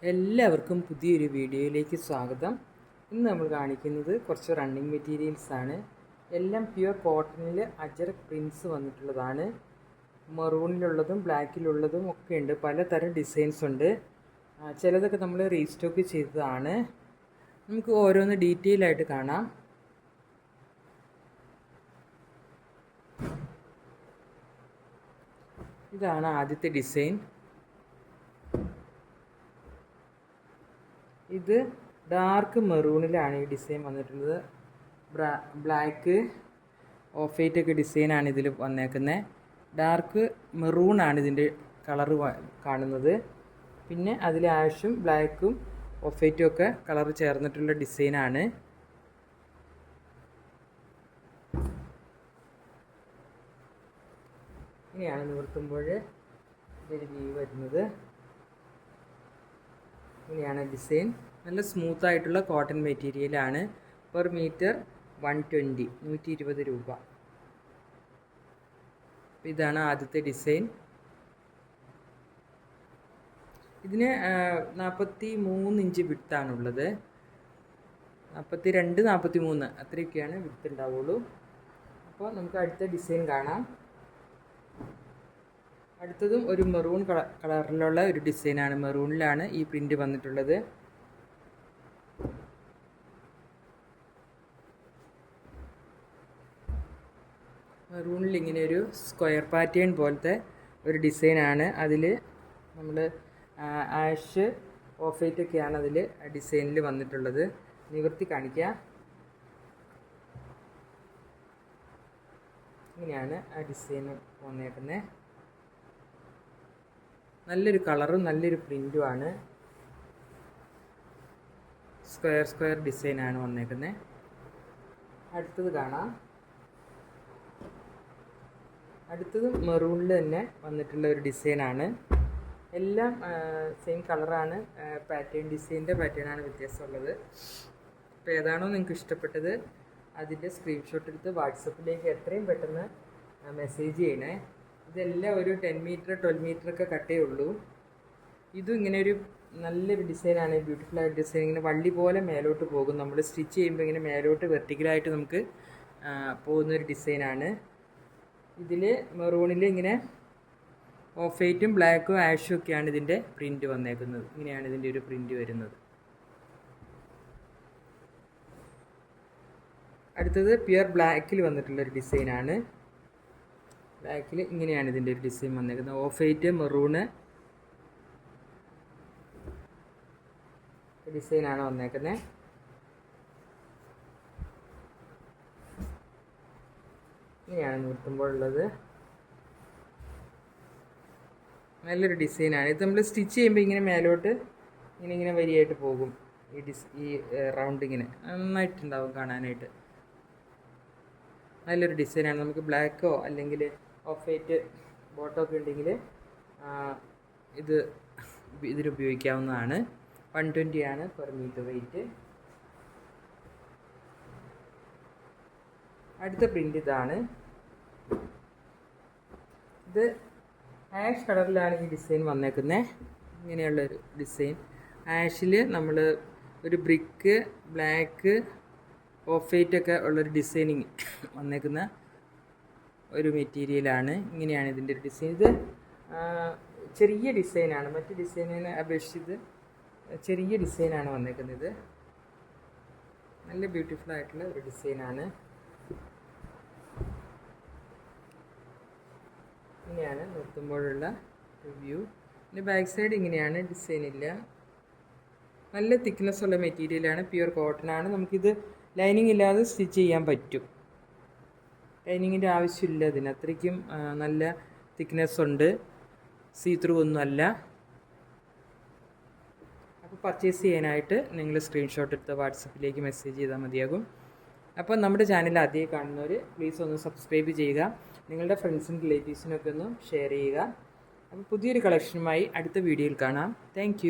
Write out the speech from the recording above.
എല്ലാവർക്കും പുതിയൊരു വീഡിയോയിലേക്ക് സ്വാഗതം. ഇന്ന് നമ്മൾ കാണിക്കുന്നത് കുറച്ച് റണ്ണിങ് മെറ്റീരിയൽസാണ്. എല്ലാം പ്യുവർ കോട്ടണിൽ അജറക് പ്രിൻസ് വന്നിട്ടുള്ളതാണ്. മെറൂണിലുള്ളതും ബ്ലാക്കിലുള്ളതും ഒക്കെ ഉണ്ട്. പലതരം ഡിസൈൻസ് ഉണ്ട്. ചിലതൊക്കെ നമ്മൾ റീസ്റ്റോക്ക് ചെയ്തതാണ്. നമുക്ക് ഓരോന്ന് ഡീറ്റെയിൽ ആയിട്ട് കാണാം. ഇതാണ് ആദ്യത്തെ ഡിസൈൻ. ഇത് ഡാർക്ക് മെറൂണിലാണ് ഈ ഡിസൈൻ വന്നിട്ടുള്ളത്. ബ്ലാക്ക് ഓഫ് വൈറ്റ് ഒക്കെ ഡിസൈനാണ് ഇതിൽ വന്നേക്കുന്നത്. ഡാർക്ക് മെറൂണാണ് ഇതിൻ്റെ കളറ് കാണുന്നത്. പിന്നെ അതിൽ ആഷും ബ്ലാക്കും ഓഫ് വൈറ്റും ഒക്കെ കളർ ചേർന്നിട്ടുള്ള ഡിസൈനാണ്. ഇങ്ങനെയാണ് നിവർത്തുമ്പോൾ ഇതൊരു വ്യൂ വരുന്നത്. ഇങ്ങനെയാണ് ഡിസൈൻ. നല്ല സ്മൂത്ത് ആയിട്ടുള്ള കോട്ടൺ മെറ്റീരിയലാണ്. പെർ മീറ്റർ 120 രൂപ. ഇതാണ് ആദ്യത്തെ ഡിസൈൻ. ഇതിന് 43 ഇഞ്ച് വിഡ്ത്താണുള്ളത്. 42, 43 അത്രയൊക്കെയാണ് വിഡ്ത്ത് ഉണ്ടാവുള്ളൂ. അപ്പോൾ നമുക്ക് അടുത്ത ഡിസൈൻ കാണാം. അടുത്തതും ഒരു മെറൂൺ കളറിലുള്ള ഒരു ഡിസൈനാണ്. മെറൂണിലാണ് ഈ പ്രിൻ്റ് വന്നിട്ടുള്ളത്. മെറൂണിൽ ഇങ്ങനെ ഒരു സ്ക്വയർ പാറ്റേൺ പോലത്തെ ഒരു ഡിസൈനാണ്. അതിൽ നമ്മൾ ആഷ് ഓഫ് വൈറ്റ് ഒക്കെയാണ് അതിൽ ഡിസൈനിൽ വന്നിട്ടുള്ളത്. നിവർത്തി കാണിക്കാം. ഇങ്ങനെയാണ് ആ ഡിസൈൻ വന്നേക്കുന്നത്. നല്ലൊരു കളറും നല്ലൊരു പ്രിൻറ്റുമാണ്. സ്ക്വയർ ഡിസൈനാണ് വന്നേക്കുന്നത്. അടുത്തത് കാണാം. അടുത്തത് മെറൂണിൽ തന്നെ വന്നിട്ടുള്ള ഒരു ഡിസൈനാണ്. എല്ലാം സെയിം കളറാണ്. ഡിസൈനിൻ്റെ പാറ്റേണാണ് വ്യത്യാസമുള്ളത്. അപ്പോൾ ഏതാണോ നിങ്ങൾക്ക് ഇഷ്ടപ്പെട്ടത് അതിൻ്റെ സ്ക്രീൻഷോട്ട് എടുത്ത് വാട്സപ്പിലേക്ക് എത്രയും പെട്ടെന്ന് മെസ്സേജ് ചെയ്യണേ. ഇതെല്ലാം ഒരു 10 മീറ്റർ 12 മീറ്റർ ഒക്കെ കട്ടേ ഉള്ളൂ. ഇതും ഇങ്ങനെ ഒരു നല്ലൊരു ഡിസൈനാണ്. ബ്യൂട്ടിഫുൾ ആയിട്ട് ഡിസൈൻ. ഇങ്ങനെ വള്ളി പോലെ മേലോട്ട് പോകും. നമ്മൾ സ്റ്റിച്ച് ചെയ്യുമ്പോൾ ഇങ്ങനെ മേലോട്ട് വെർട്ടിക്കലായിട്ട് നമുക്ക് പോകുന്നൊരു ഡിസൈനാണ്. ഇതിൽ മെറൂണിൽ ഇങ്ങനെ ഓഫ് വൈറ്റും ബ്ലാക്കും ആഷും ഒക്കെയാണ് ഇതിൻ്റെ പ്രിൻറ്റ് വന്നേക്കുന്നത്. ഇങ്ങനെയാണ് ഇതിൻ്റെ ഒരു പ്രിൻറ്റ് വരുന്നത്. അടുത്തത് പ്യുവർ ബ്ലാക്കിൽ വന്നിട്ടുള്ളൊരു ഡിസൈനാണ്. ബ്ലാക്കിൽ ഇങ്ങനെയാണ് ഇതിൻ്റെ ഒരു ഡിസൈൻ വന്നേക്കുന്നത്. ഓഫ് വൈറ്റ് മെറൂണ് ഡിസൈനാണ് വന്നേക്കുന്നത്. ഇങ്ങനെയാണ് നിർത്തുമ്പോഴുള്ളത്. നല്ലൊരു ഡിസൈനാണ്. ഇത് നമ്മൾ സ്റ്റിച്ച് ചെയ്യുമ്പോൾ ഇങ്ങനെ മേലോട്ട് ഇങ്ങനെ വരിയായിട്ട് പോകും. ഈ റൗണ്ട് ഇങ്ങനെ നന്നായിട്ടുണ്ടാവും കാണാനായിട്ട്. നല്ലൊരു ഡിസൈനാണ്. നമുക്ക് ബ്ലാക്കോ അല്ലെങ്കിൽ ഓഫ് വൈറ്റ് ബോട്ടോ ഒക്കെ ഉണ്ടെങ്കിൽ ഇതിലുപയോഗിക്കാവുന്നതാണ്. 120 ആണ് പെർ മീറ്റർ വെയിറ്റ്. അടുത്ത പ്രിൻ്റ് ഇതാണ്. ഇത് ആഷ് കളറിലാണ് ഈ ഡിസൈൻ വന്നേക്കുന്നത്. ഇങ്ങനെയുള്ളൊരു ഡിസൈൻ. ആഷിൽ നമ്മൾ ഒരു ബ്രിക്ക് ബ്ലാക്ക് ഓഫ് വൈറ്റ് ഒക്കെ ഉള്ളൊരു ഡിസൈനിങ് വന്നേക്കുന്ന ഒരു മെറ്റീരിയലാണ്. ഇങ്ങനെയാണ് ഇതിൻ്റെ ഒരു ഡിസൈൻ. ഇത് ചെറിയ ഡിസൈനാണ്. മറ്റ് ഡിസൈനിനെ അപേക്ഷിച്ച് ചെറിയ ഡിസൈനാണ് വന്നേക്കുന്നത്. നല്ല ബ്യൂട്ടിഫുൾ ആയിട്ടുള്ള ഒരു ഡിസൈനാണ്. ഇങ്ങനെയാണ് നിർത്തുമ്പോഴുള്ള റിവ്യൂ. പിന്നെ ബാക്ക് സൈഡ് ഇങ്ങനെയാണ്. ഡിസൈൻ ഇല്ല. നല്ല തിക്നെസ് ഉള്ള മെറ്റീരിയലാണ്. പ്യുവർ കോട്ടനാണ്. നമുക്കിത് ലൈനിങ് ഇല്ലാതെ സ്റ്റിച്ച് ചെയ്യാൻ പറ്റും. ലൈനിങ്ങിൻ്റെ ആവശ്യമില്ല ഇതിന്. അത്രയ്ക്കും നല്ല തിക്നെസ് ഉണ്ട്. സീത്രൂ ഒന്നുമല്ല. അപ്പോൾ പർച്ചേസ് ചെയ്യാനായിട്ട് നിങ്ങൾ സ്ക്രീൻഷോട്ട് എടുത്ത് വാട്സപ്പിലേക്ക് മെസ്സേജ് ചെയ്താൽ മതിയാകും. അപ്പോൾ നമ്മുടെ ചാനൽ ആദ്യമായി കാണുന്നവർ പ്ലീസ് ഒന്ന് സബ്സ്ക്രൈബ് ചെയ്യുക. നിങ്ങളുടെ ഫ്രണ്ട്സിനും റിലേറ്റീവ്സിനൊക്കെ ഒന്ന് ഷെയർ ചെയ്യുക. അപ്പോൾ പുതിയൊരു കളക്ഷനുമായി അടുത്ത വീഡിയോയിൽ കാണാം. താങ്ക്